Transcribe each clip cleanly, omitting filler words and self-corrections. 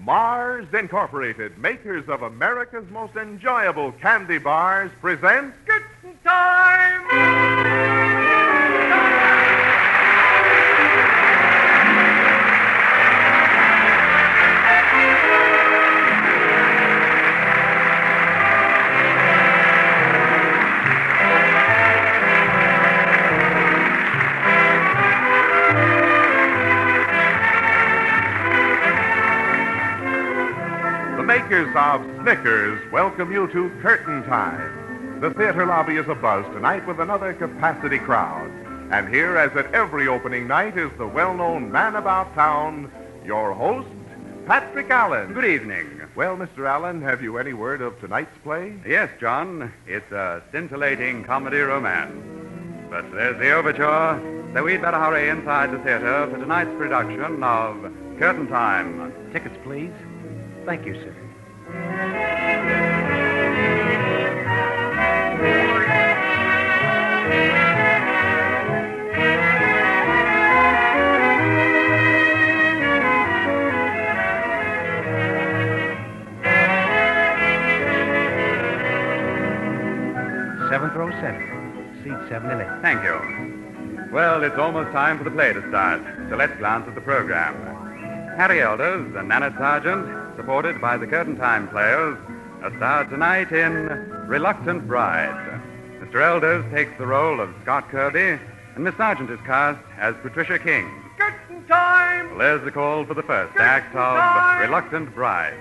Mars Incorporated, makers of America's most enjoyable candy bars, present Curtain Time! Makers of Snickers welcome you to Curtain Time. The theater lobby is abuzz tonight with another capacity crowd. And here, as at every opening night, is the well-known man about town, your host, Patrick Allen. Good evening. Well, Mr. Allen, have you any word of tonight's play? Yes, John. It's a scintillating comedy romance. But there's the overture, so we'd better hurry inside the theater for tonight's production of Curtain Time. Tickets, please. Thank you, sir. Seventh row center. Seat 711. Thank you. Well, it's almost time for the play to start, so let's glance at the program. Harry Elders and Nannette Sargent, supported by the Curtain Time players, are starred tonight in Reluctant Bride. Mr. Elders takes the role of Scott Kirby, and Miss Sargent is cast as Patricia King. Curtain Time! Well, there's the call for the first Curtain act of time! Reluctant Bride.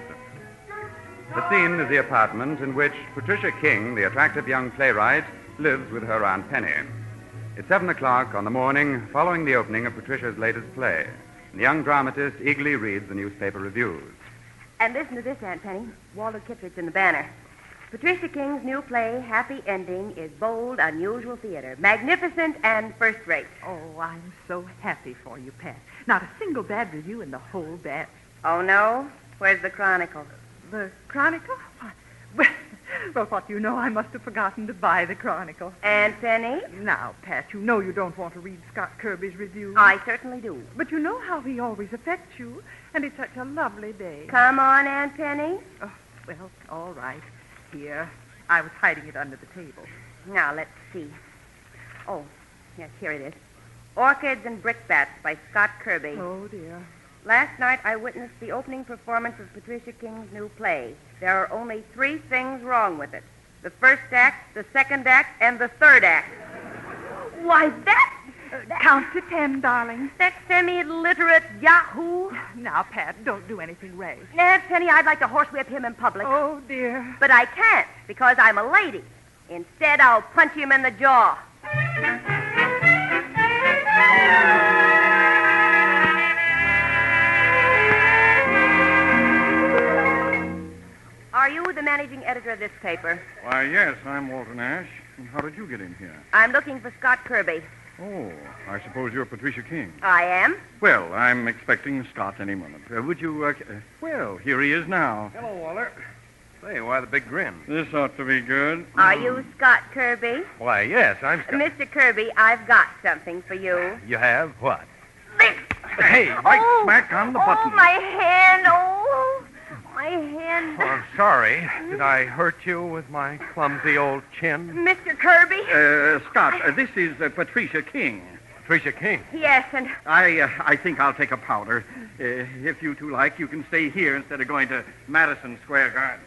The scene is the apartment in which Patricia King, the attractive young playwright, lives with her Aunt Penny. It's 7 o'clock on the morning following the opening of Patricia's latest play. The young dramatist eagerly reads the newspaper reviews. And listen to this, Aunt Penny. Walter Kipler's in the banner. Patricia King's new play, Happy Ending, is bold, unusual theater. Magnificent and first-rate. Oh, I'm so happy for you, Pat. Not a single bad review in the whole batch. Oh, no? Where's the Chronicle? The Chronicle? Well, what you know, I must have forgotten to buy the Chronicle. Aunt Penny? Now, Pat, you know you don't want to read Scott Kirby's reviews. I certainly do. But you know how he always affects you, and it's such a lovely day. Come on, Aunt Penny. Oh, well, all right. Here. I was hiding it under the table. Now, let's see. Oh, yes, here it is. Orchids and Brickbats by Scott Kirby. Oh, dear. Last night, I witnessed the opening performance of Patricia King's new play. There are only 3 things wrong with it. The first act, the second act, and the third act. Why, Count to 10, darling. that semi-literate yahoo. Now, Pat, don't do anything rash. Aunt Penny, I'd like to horsewhip him in public. Oh, dear. But I can't, because I'm a lady. Instead, I'll punch him in the jaw. Are you the managing editor of this paper? Why, yes, I'm Walter Nash. And how did you get in here? I'm looking for Scott Kirby. Oh, I suppose you're Patricia King. I am? Well, I'm expecting Scott any moment. Would you, well, here he is now. Hello, Walter. Say, why the big grin? This ought to be good. Are you Scott Kirby? Why, yes, I'm Scott. Mr. Kirby, I've got something for you. You have what? This. Hey, right smack on the button. Oh, my hand. Oh, my hand. Oh, I'm sorry. Did I hurt you with my clumsy old chin? Mr. Kirby? Scott, this is Patricia King. Patricia King. Yes, and I think I'll take a powder. If you two like, you can stay here instead of going to Madison Square Garden.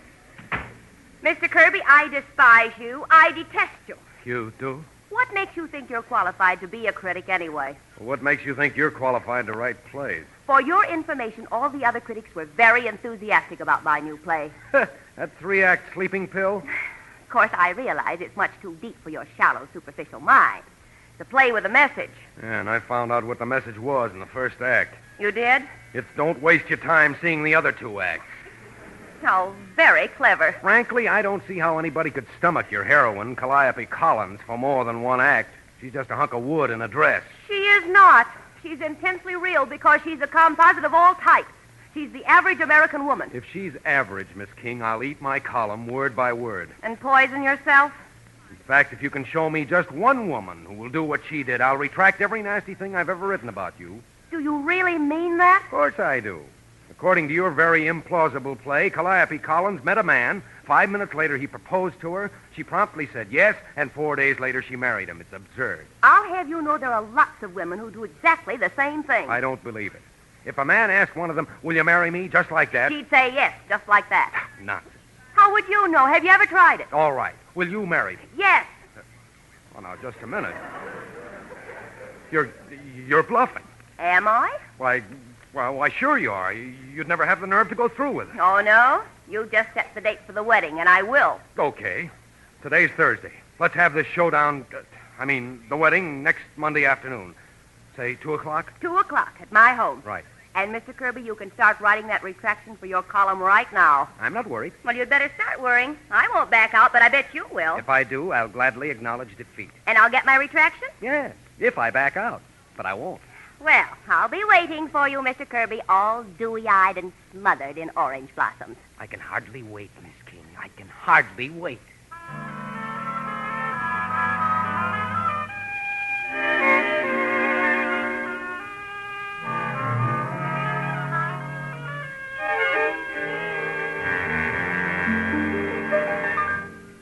Mr. Kirby, I despise you. I detest you. You do? What makes you think you're qualified to be a critic anyway? What makes you think you're qualified to write plays? For your information, all the other critics were very enthusiastic about my new play. That 3-act sleeping pill? Of course, I realize it's much too deep for your shallow, superficial mind. It's a play with a message. Yeah, and I found out what the message was in the first act. You did? It's don't waste your time seeing the other 2 acts. Oh, very clever. Frankly, I don't see how anybody could stomach your heroine, Calliope Collins, for more than 1 act. She's just a hunk of wood in a dress. She is not. She's intensely real because she's a composite of all types. She's the average American woman. If she's average, Miss King, I'll eat my column word by word. And poison yourself? In fact, if you can show me just one woman who will do what she did, I'll retract every nasty thing I've ever written about you. Do you really mean that? Of course I do. If According to your very implausible play, Calliope Collins met a man. 5 minutes later, he proposed to her. She promptly said yes, and 4 days later, she married him. It's absurd. I'll have you know there are lots of women who do exactly the same thing. I don't believe it. If a man asked one of them, will you marry me, just like that? She'd say yes, just like that. Nonsense. How would you know? Have you ever tried it? All right. Will you marry me? Yes. Oh, now, just a minute. You're bluffing. Am I? Why, sure you are. You'd never have the nerve to go through with it. Oh, no? You just set the date for the wedding, and I will. Okay. Today's Thursday. Let's have this showdown, the wedding, next Monday afternoon. Say 2 o'clock? 2 o'clock at my home. Right. And, Mr. Kirby, you can start writing that retraction for your column right now. I'm not worried. Well, you'd better start worrying. I won't back out, but I bet you will. If I do, I'll gladly acknowledge defeat. And I'll get my retraction? Yes, if I back out. But I won't. Well, I'll be waiting for you, Mr. Kirby, all dewy-eyed and smothered in orange blossoms. I can hardly wait, Miss King. I can hardly wait.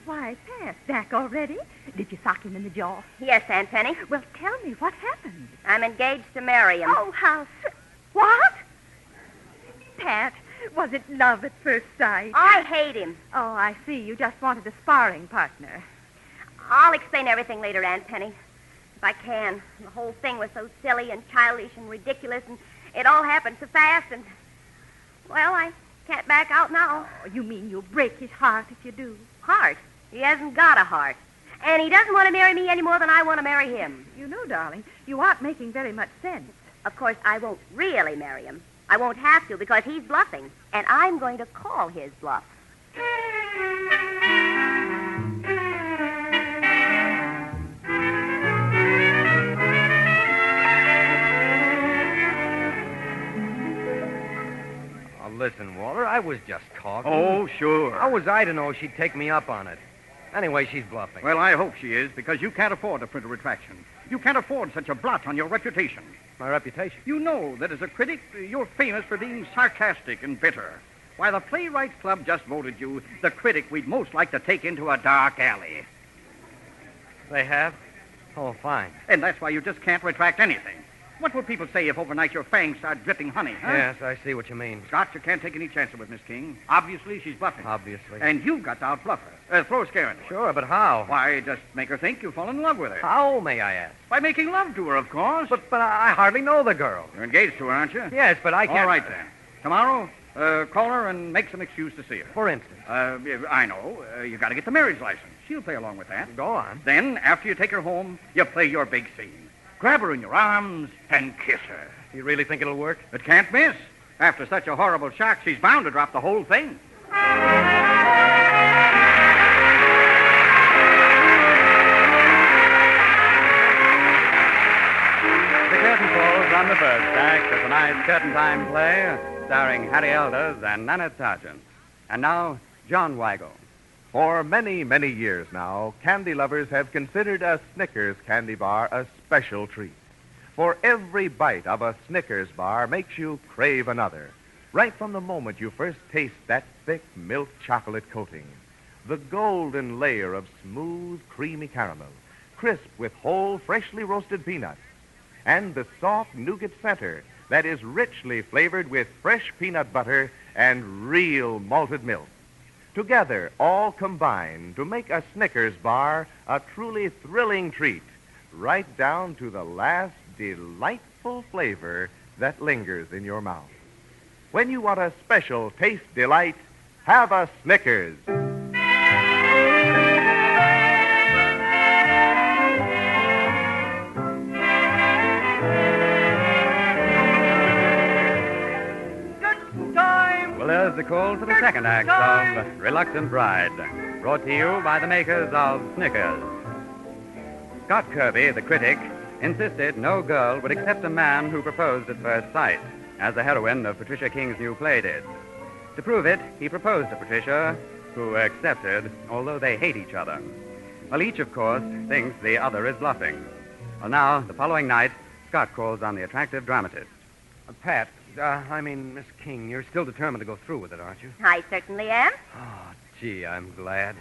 Why, Pat, back already? Did you sock him in the jaw? Yes, Aunt Penny. Well, tell me, what happened? I'm engaged to marry him. Oh, what? Pat, was it love at first sight? I hate him. Oh, I see. You just wanted a sparring partner. I'll explain everything later, Aunt Penny. If I can. The whole thing was so silly and childish and ridiculous, and it all happened so fast, and, well, I can't back out now. Oh, you mean you'll break his heart if you do? Heart? He hasn't got a heart. And he doesn't want to marry me any more than I want to marry him. You know, darling, you aren't making very much sense. Of course, I won't really marry him. I won't have to because he's bluffing, and I'm going to call his bluff. Listen, Walter, I was just talking. Oh, sure. How was I to know she'd take me up on it? Anyway, she's bluffing. Well, I hope she is, because you can't afford to print a retraction. You can't afford such a blot on your reputation. My reputation? You know that as a critic, you're famous for being sarcastic and bitter. Why, the Playwrights Club just voted you the critic we'd most like to take into a dark alley. They have? Oh, fine. And that's why you just can't retract anything. What would people say if overnight your fangs start dripping honey, huh? Yes, I see what you mean. Scott, you can't take any chances with Miss King. Obviously, she's bluffing. Obviously. And you've got to outbluff her. Throw a scare into her. Sure, but how? Why, just make her think you fall in love with her. How, may I ask? By making love to her, of course. But I hardly know the girl. You're engaged to her, aren't you? Yes, but I can't... All right, then. Tomorrow, call her and make some excuse to see her. For instance? I know. You got to get the marriage license. She'll play along with that. Go on. Then, after you take her home, you play your big scene. Grab her in your arms and kiss her. You really think it'll work? It can't miss. After such a horrible shock, she's bound to drop the whole thing. The curtain falls on the first act of tonight's Curtain Time play, starring Harry Elders and Nannette Sargent. And now, John Weigel. For many, many years now, candy lovers have considered a Snickers candy bar a special treat. For every bite of a Snickers bar makes you crave another, right from the moment you first taste that thick milk chocolate coating, the golden layer of smooth, creamy caramel, crisp with whole, freshly roasted peanuts, and the soft nougat center that is richly flavored with fresh peanut butter and real malted milk. Together, all combine to make a Snickers bar a truly thrilling treat, right down to the last delightful flavor that lingers in your mouth. When you want a special taste delight, have a Snickers. Well, there's the call for the second act of Reluctant Bride, brought to you by the makers of Snickers. Scott Kirby, the critic, insisted no girl would accept a man who proposed at first sight, as the heroine of Patricia King's new play did. To prove it, he proposed to Patricia, who accepted, although they hate each other. Well, each, of course, thinks the other is bluffing. Well, now, the following night, Scott calls on the attractive dramatist. Pat, Miss King, you're still determined to go through with it, aren't you? I certainly am. Oh, gee, I'm glad.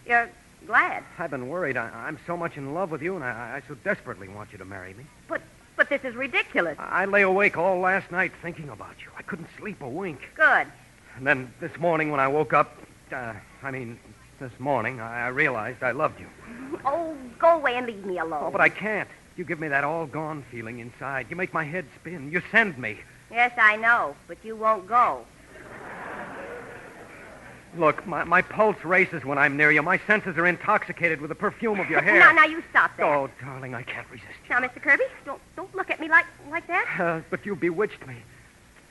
You're glad. I've been worried. I'm so much in love with you, and I so desperately want you to marry me. But this is ridiculous. I lay awake all last night thinking about you. I couldn't sleep a wink. Good. And then this morning when I woke up, this morning, I realized I loved you. Oh, go away and leave me alone. Oh, but I can't. You give me that all-gone feeling inside. You make my head spin. You send me. Yes, I know, but you won't go. Look, my pulse races when I'm near you. My senses are intoxicated with the perfume of your hair. Now, you stop that. Oh, darling, I can't resist you. Now, Mr. Kirby, don't look at me like that. But you bewitched me.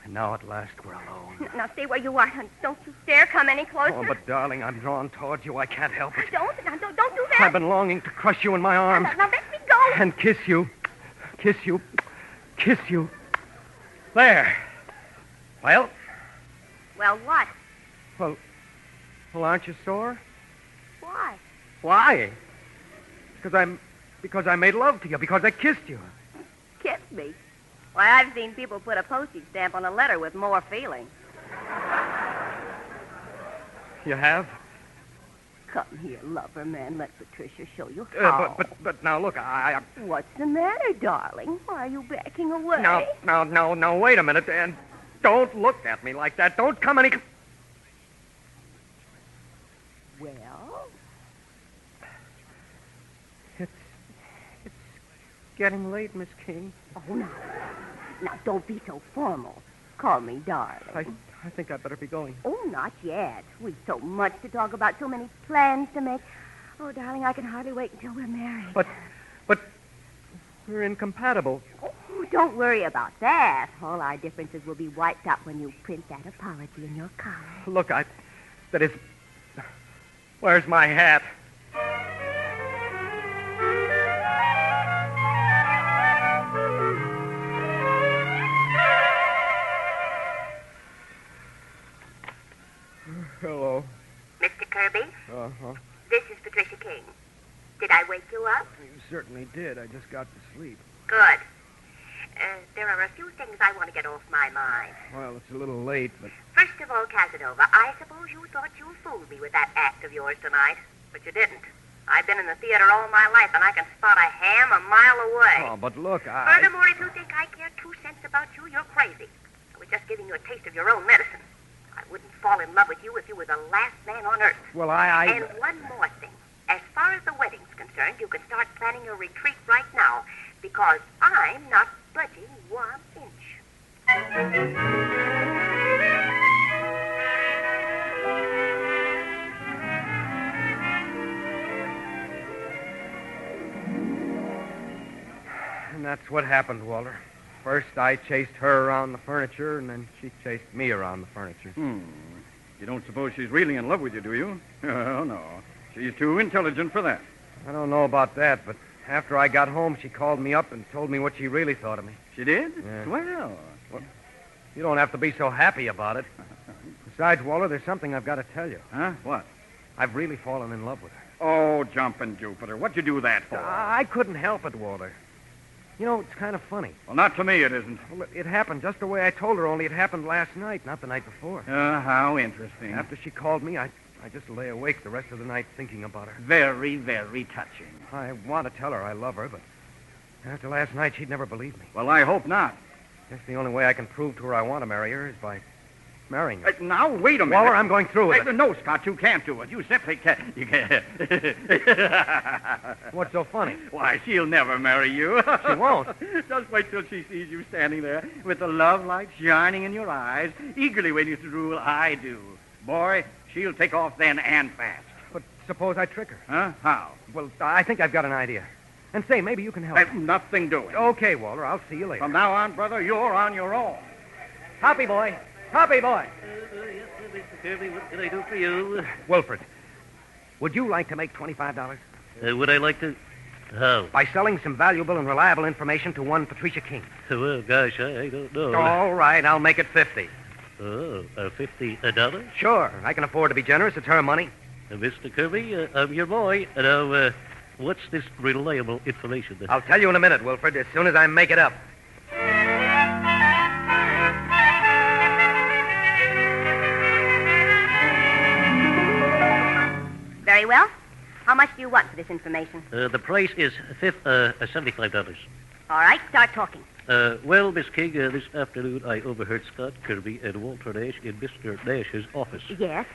And now at last we're alone. Now, stay where you are. Don't you dare come any closer. Oh, but darling, I'm drawn towards you. I can't help it. Don't do that. I've been longing to crush you in my arms. Now, let me go. And kiss you. Kiss you. Kiss you. There. Well? Well, what? Well, aren't you sore? Why? Why? Because I made love to you. Because I kissed you. Kiss me? Why, I've seen people put a postage stamp on a letter with more feeling. You have? Come here, lover man. Let Patricia show you how. But now, look, I... What's the matter, darling? Why are you backing away? No, wait a minute. And don't look at me like that. Don't come any... Well? It's getting late, Miss King. Oh, now, don't be so formal. Call me darling. I think I'd better be going. Oh, not yet. We've so much to talk about, so many plans to make. Oh, darling, I can hardly wait until we're married. But we're incompatible. Oh, don't worry about that. All our differences will be wiped out when you print that apology in your collar. Look, that is... Where's my hat? Hello. Mr. Kirby? Uh-huh. This is Patricia King. Did I wake you up? You certainly did. I just got to sleep. Good. There are a few things I want to get off my mind. Well, it's a little late, but... First of all, Casanova, I suppose you thought you fooled me with that act of yours tonight, but you didn't. I've been in the theater all my life, and I can spot a ham a mile away. Oh, but look, Furthermore, if you think I care 2 cents about you, you're crazy. I was just giving you a taste of your own medicine. I wouldn't fall in love with you if you were the last man on earth. Well, And one more thing. As far as the wedding's concerned, you can start planning your retreat right now, because I'm not budging 1 inch. And that's what happened, Walter. First, I chased her around the furniture, and then she chased me around the furniture. You don't suppose she's really in love with you, do you? Oh, no. She's too intelligent for that. I don't know about that, but after I got home, she called me up and told me what she really thought of me. She did? Yeah. Well, you don't have to be so happy about it. Besides, Walter, there's something I've got to tell you. Huh? What? I've really fallen in love with her. Oh, jumping Jupiter. What'd you do that for? I couldn't help it, Walter. You know, it's kind of funny. Well, not to me, it isn't. Well, it happened just the way I told her, only it happened last night, not the night before. How interesting. After she called me, I just lay awake the rest of the night thinking about her. Very, very touching. I want to tell her I love her, but after last night, she'd never believe me. Well, I hope not. Guess the only way I can prove to her I want to marry her is by marrying her. Now, wait a minute. Walter, I'm going through with it. No, Scott, you can't do it. You simply can't. You can't. What's so funny? Why, she'll never marry you. She won't. Just wait till she sees you standing there with the love light shining in your eyes, eagerly waiting to rule I do. Boy, she'll take off then and fast. But suppose I trick her. Huh? How? Well, I think I've got an idea. And say, maybe you can help. Nothing doing. Okay, Walter, I'll see you later. From now on, brother, you're on your own. Hoppy boy. Hoppy boy. Yes, Mr. Kirby, what can I do for you? Wilfred, would you like to make $25? Would I like to... How? By selling some valuable and reliable information to one Patricia King. Well, gosh, I don't know. All right, I'll make it 50. Oh, $50? Sure, I can afford to be generous. It's her money. Mr. Kirby, I'm your boy. Now, what's this reliable information? I'll tell you in a minute, Wilfred, as soon as I make it up. Very well. How much do you want for this information? The price is $75. All right, start talking. Well, Miss King, this afternoon I overheard Scott Kirby and Walter Nash in Mr. Nash's office. Yes.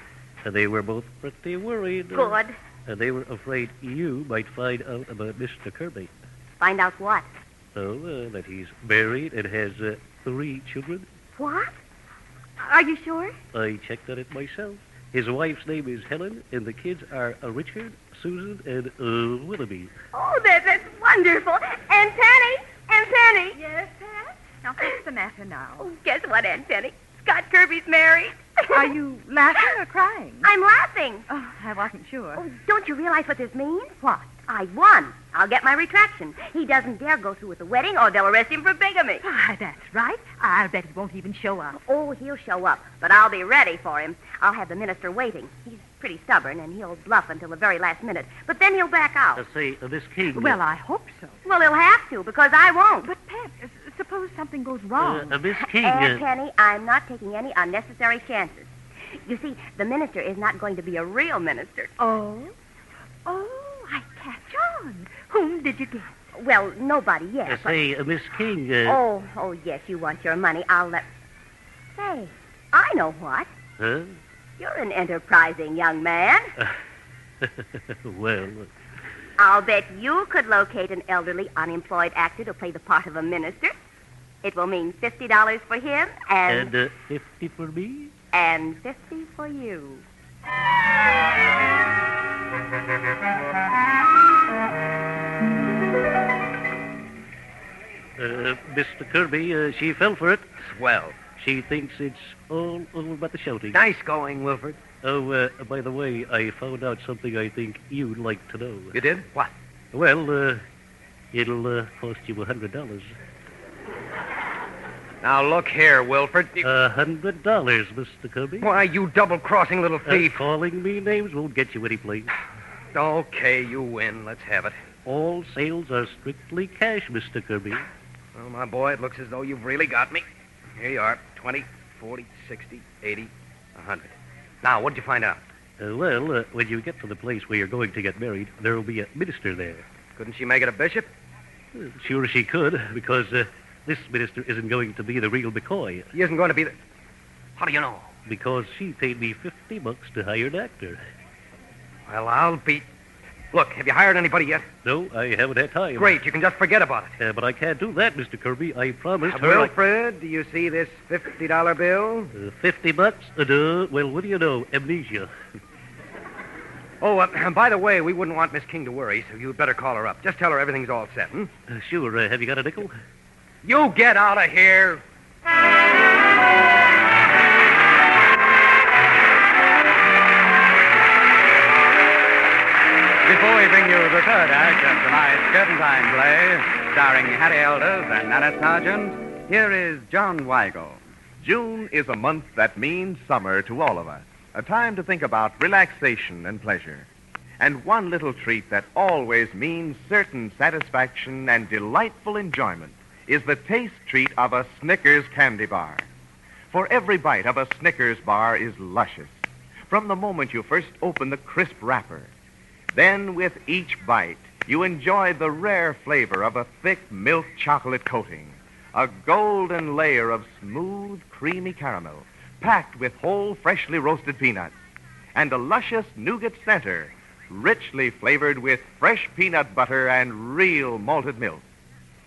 They were both pretty worried. Good. They were afraid you might find out about Mr. Kirby. Find out what? So, that he's married and has 3 children. What? Are you sure? I checked on it myself. His wife's name is Helen, and the kids are Richard, Susan, and Willoughby. Oh, that's wonderful. Aunt Penny! Aunt Penny! Yes, Pat? Now, what's the matter now? Oh, guess what, Aunt Penny? Scott Kirby's married. Are you laughing or crying? I'm laughing. Oh, I wasn't sure. Oh, don't you realize what this means? What? I won. I'll get my retraction. He doesn't dare go through with the wedding or they'll arrest him for bigamy. Why, that's right. I'll bet he won't even show up. Oh, he'll show up, but I'll be ready for him. I'll have the minister waiting. He's pretty stubborn, and he'll bluff until the very last minute. But then he'll back out. Say, Miss King... Well, I hope so. Well, he'll have to, because I won't. But, Pat, suppose something goes wrong. Miss King... Aunt Penny, I'm not taking any unnecessary chances. You see, the minister is not going to be a real minister. Oh, I catch on. Whom did you get? Well, nobody yet. Say, Miss King... Oh, yes, you want your money. I'll let... Say, I know what. Huh? You're an enterprising young man. Well... I'll bet you could locate an elderly, unemployed actor to play the part of a minister. It will mean $50 for him and... And 50 for me? And 50 for you. Mr. Kirby, she fell for it. Swell. She thinks it's all over about the shouting. Nice going, Wilford. Oh, by the way, I found out something I think you'd like to know. You did? What? Well, it'll cost you $100. Now, look here, Wilford. $100, Mr. Kirby. Why, you double-crossing little thief. Calling me names won't get you any place. Okay, you win. Let's have it. All sales are strictly cash, Mr. Kirby. Well, my boy, it looks as though you've really got me. Here you are. 20, 40, 60, 80, 100. Now, what'd you find out? Well, when you get to the place where you're going to get married, there'll be a minister there. Couldn't she make it a bishop? Sure she could, because this minister isn't going to be the real McCoy. He isn't going to be the... How do you know? Because she paid me $50 to hire an actor. Well, I'll be... Look, have you hired anybody yet? No, I haven't had time. Great, you can just forget about it. But I can't do that, Mr. Kirby. I promised her... Wilfred, do you see this $50 bill? $50? Well, what do you know? Amnesia. Oh, by the way, we wouldn't want Miss King to worry, so you'd better call her up. Just tell her everything's all set, hmm? Sure. Have you got a nickel? You get out of here! Before we bring you the third act of tonight's Curtain Time play, starring Harry Elders and Nannette Sargent, here is John Weigel. June is a month that means summer to all of us, a time to think about relaxation and pleasure. And one little treat that always means certain satisfaction and delightful enjoyment is the taste treat of a Snickers candy bar. For every bite of a Snickers bar is luscious, from the moment you first open the crisp wrapper. Then, with each bite, you enjoy the rare flavor of a thick milk chocolate coating, a golden layer of smooth, creamy caramel, packed with whole, freshly roasted peanuts, and a luscious nougat center, richly flavored with fresh peanut butter and real malted milk.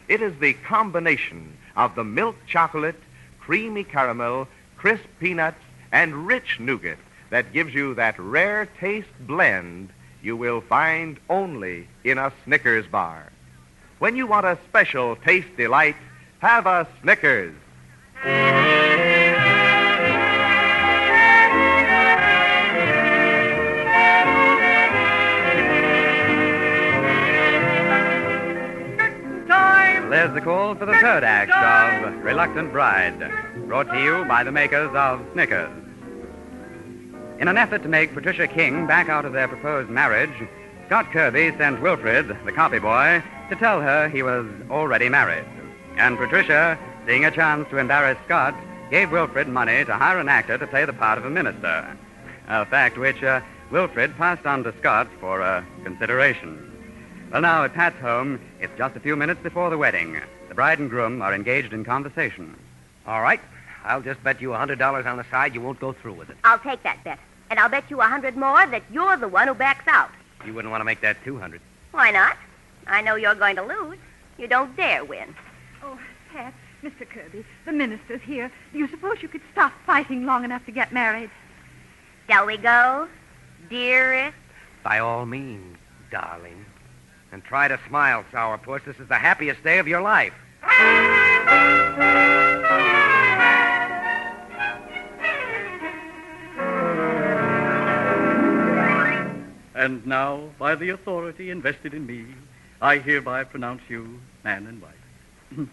It is the combination of the milk chocolate, creamy caramel, crisp peanuts, and rich nougat that gives you that rare taste blend you will find only in a Snickers bar. When you want a special taste delight, have a Snickers. There's the call for the third act of Reluctant Bride, brought to you by the makers of Snickers. In an effort to make Patricia King back out of their proposed marriage, Scott Kirby sent Wilfred, the copy boy, to tell her he was already married. And Patricia, seeing a chance to embarrass Scott, gave Wilfred money to hire an actor to play the part of a minister. A fact which Wilfred passed on to Scott for consideration. Well, now, at Pat's home, it's just a few minutes before the wedding. The bride and groom are engaged in conversation. All right. I'll just bet you $100 on the side you won't go through with it. I'll take that bet. And I'll bet you 100 more that you're the one who backs out. You wouldn't want to make that 200. Why not? I know you're going to lose. You don't dare win. Oh, Pat, Mr. Kirby, the minister's here. Do you suppose you could stop fighting long enough to get married? Shall we go, dearest? By all means, darling. And try to smile, sourpuss. This is the happiest day of your life. And now, by the authority invested in me, I hereby pronounce you man and wife.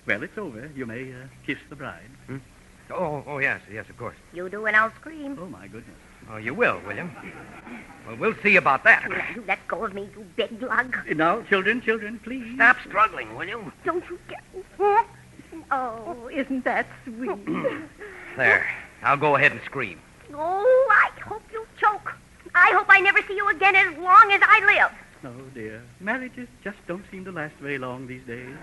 Well, it's over. You may kiss the bride. Oh, yes, of course. You do and I'll scream. Oh, my goodness. Oh, you will you? Well, we'll see about that. Now, you let go of me, you big lug. Now, children, please. Stop struggling, will you? Don't you get... Oh, isn't that sweet? There. I'll go ahead and scream. Oh, I hope you choke. I hope I never see you again as long as I live. Oh, dear. Marriages just don't seem to last very long these days.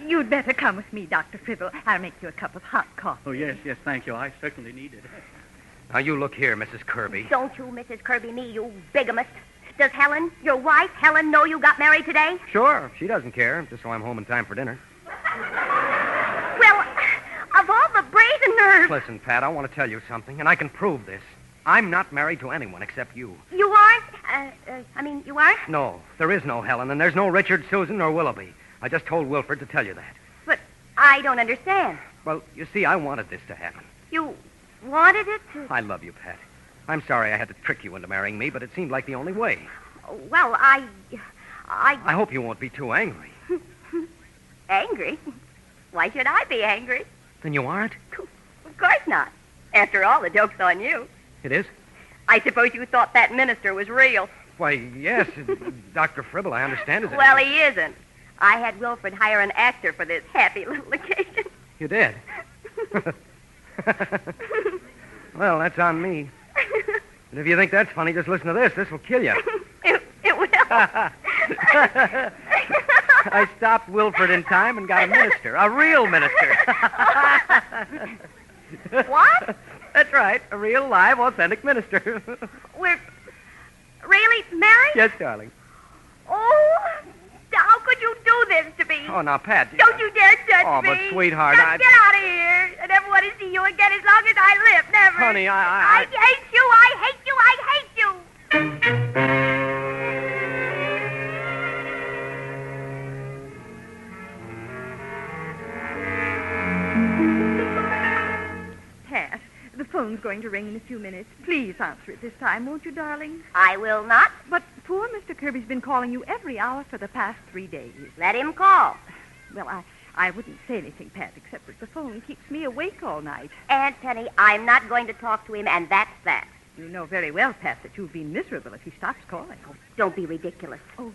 You'd better come with me, Dr. Fribble. I'll make you a cup of hot coffee. Oh, yes, thank you. I certainly need it. Now, you look here, Mrs. Kirby. Don't you, Mrs. Kirby, me, you bigamist. Does Helen, your wife, Helen, know you got married today? Sure, she doesn't care, just so I'm home in time for dinner. Well, of all the brazen nerves... Listen, Pat, I want to tell you something, and I can prove this. I'm not married to anyone except you. You aren't? You aren't? No, there is no Helen, and there's no Richard, Susan, or Willoughby. I just told Wilfred to tell you that. But I don't understand. Well, you see, I wanted this to happen. You wanted it to... I love you, Pat. I'm sorry I had to trick you into marrying me, but it seemed like the only way. Well, I hope you won't be too angry. Angry? Why should I be angry? Then you aren't? Of course not. After all, the joke's on you. It is? I suppose you thought that minister was real. Why, yes. Dr. Fribble, I understand. Well, he isn't. I had Wilfred hire an actor for this happy little occasion. You did? Well, that's on me. And if you think that's funny, just listen to this. This will kill you. It will. I stopped Wilfred in time and got a minister. A real minister. What? That's right. A real, live, authentic minister. We're really married? Yes, darling. Oh, how could you do this to me? Oh, now, Pat. Don't you dare touch me. Oh, but sweetheart, Just get out of here. I never want to see you again as long as I live. Never. Honey, I hate you. I hate you. I hate you. Pat, the phone's going to ring in a few minutes. Please answer it this time, won't you, darling? I will not. But poor Mr. Kirby's been calling you every hour for the past 3 days. Let him call. Well, I wouldn't say anything, Pat, except that the phone keeps me awake all night. Aunt Penny, I'm not going to talk to him, and that's that. You know very well, Pat, that you'll be miserable if he stops calling. Oh, don't be ridiculous. Oh,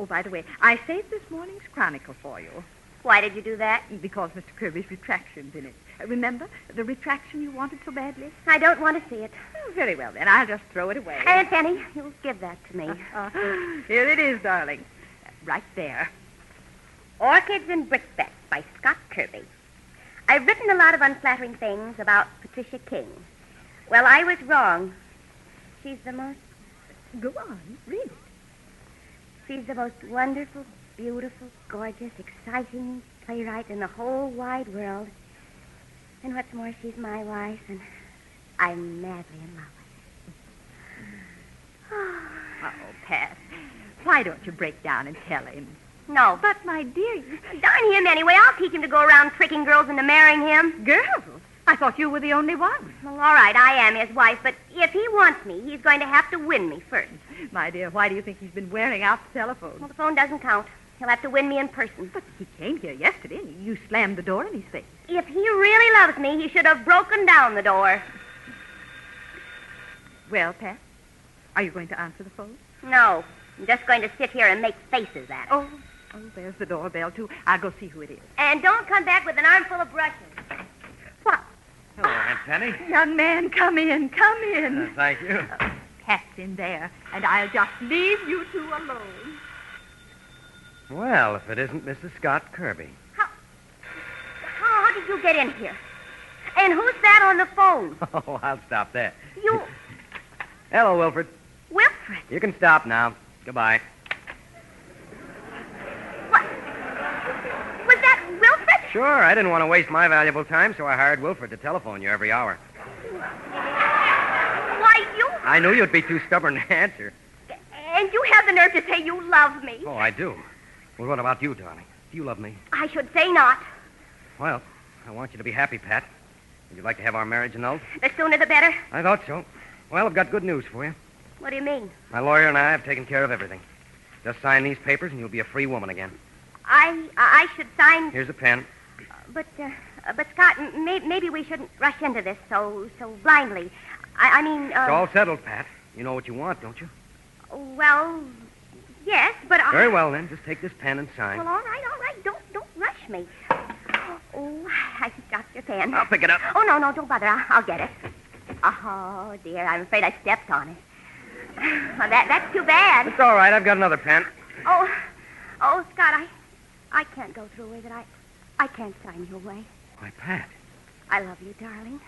by the way, I saved this morning's Chronicle for you. Why did you do that? Because Mr. Kirby's retraction's in it. Remember the retraction you wanted so badly? I don't want to see it. Oh, very well, then. I'll just throw it away. Aunt Penny, you'll give that to me. Here it is, darling. Right there. Orchids and Brickbats by Scott Kirby. I've written a lot of unflattering things about Patricia King. Well, I was wrong. She's the most... Go on, read it. She's the most wonderful, beautiful, gorgeous, exciting playwright in the whole wide world. And what's more, she's my wife, and I'm madly in love with her. Oh, Pat, why don't you break down and tell him? No. But, my dear, Darn him anyway. I'll teach him to go around tricking girls into marrying him. Girls? I thought you were the only one. Well, all right, I am his wife, but if he wants me, he's going to have to win me first. My dear, why do you think he's been wearing out the telephone? Well, the phone doesn't count. He'll have to win me in person. But he came here yesterday, and you slammed the door in his face. If he really loves me, he should have broken down the door. Well, Pat, are you going to answer the phone? No, I'm just going to sit here and make faces at it. Oh, there's the doorbell, too. I'll go see who it is. And don't come back with an armful of brushes. What? Hello, Aunt Penny. Young man, come in, come in. Thank you. Pat's in there, and I'll just leave you two alone. Well, if it isn't Mrs. Scott Kirby. How did you get in here? And who's that on the phone? Oh, I'll stop that. You... Hello, Wilfred. Wilfred. You can stop now. Goodbye. What? Was that Wilfred? Sure, I didn't want to waste my valuable time, so I hired Wilfred to telephone you every hour. Why, you... I knew you'd be too stubborn to answer. And you have the nerve to say you love me. Oh, I do. Well, what about you, darling? Do you love me? I should say not. Well, I want you to be happy, Pat. Would you like to have our marriage annulled? The sooner the better. I thought so. Well, I've got good news for you. What do you mean? My lawyer and I have taken care of everything. Just sign these papers and you'll be a free woman again. I should sign... Here's a pen. But Scott, maybe we shouldn't rush into this so blindly. I mean... It's all settled, Pat. You know what you want, don't you? Well, yes, but I... Very well, then. Just take this pen and sign. Well, all right. Don't rush me. Oh, I got your pen. I'll pick it up. Oh, no, don't bother. I'll get it. Oh, dear, I'm afraid I stepped on it. Well, that's too bad. It's all right. I've got another pen. Oh, Scott, I can't go through with it. I can't sign you away. Why, Pat. I love you, darling.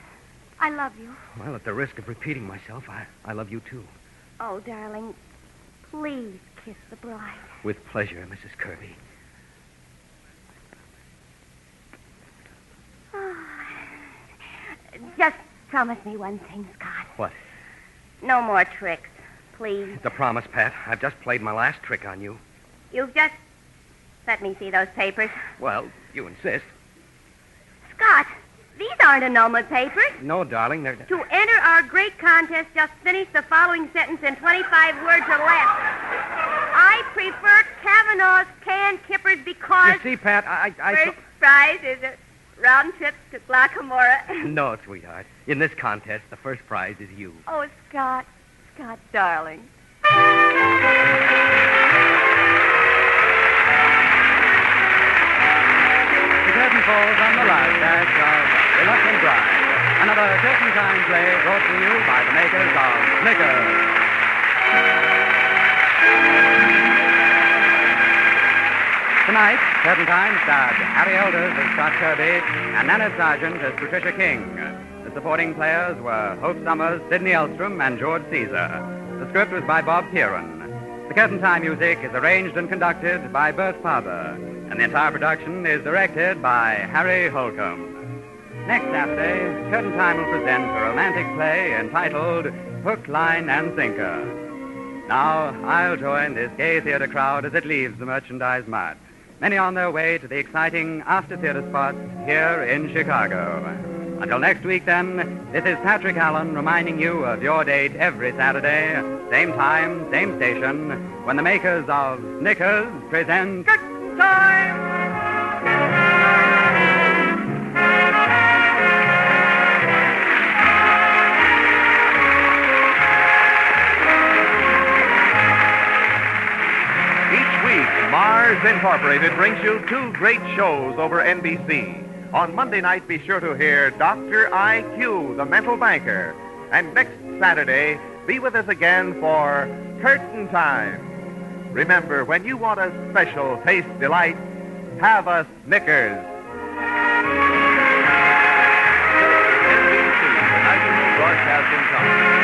I love you. Well, at the risk of repeating myself, I love you, too. Oh, darling, please kiss the bride. With pleasure, Mrs. Kirby. Just promise me one thing, Scott. What? No more tricks, please. It's a promise, Pat. I've just played my last trick on you. You've just... Let me see those papers. Well, you insist. Scott, these aren't annulment papers. No, darling, they're... To enter our great contest, just finish the following sentence in 25 words or less. I prefer Kavanaugh's canned kippers because... You see, Pat, I First prize is a round trip to Glacamora. No, sweetheart. In this contest, the first prize is you. Oh, Scott, darling. The curtain falls on the last act of Reluctant Bride, another curtain time play brought to you by the makers of Snickers. Tonight, Curtain Time starred Harry Elders as Scott Kirby and Nannette Sargent as Patricia King. The supporting players were Hope Summers, Sidney Elstrom, and George Caesar. The script was by Bob Kieran. The Curtain Time music is arranged and conducted by Bert Father, and the entire production is directed by Harry Holcomb. Next Saturday, Curtain Time will present a romantic play entitled Hook, Line, and Sinker. Now, I'll join this gay theater crowd as it leaves the merchandise mart. Many on their way to the exciting after-theater spots here in Chicago. Until next week, then, this is Patrick Allen reminding you of your date every Saturday, same time, same station, when the makers of Snickers present Curtain Time! Mars Incorporated brings you two great shows over NBC. On Monday night, be sure to hear Dr. I.Q., the mental banker. And next Saturday, be with us again for Curtain Time. Remember, when you want a special taste delight, have a Snickers. NBC, the National Broadcasting Company.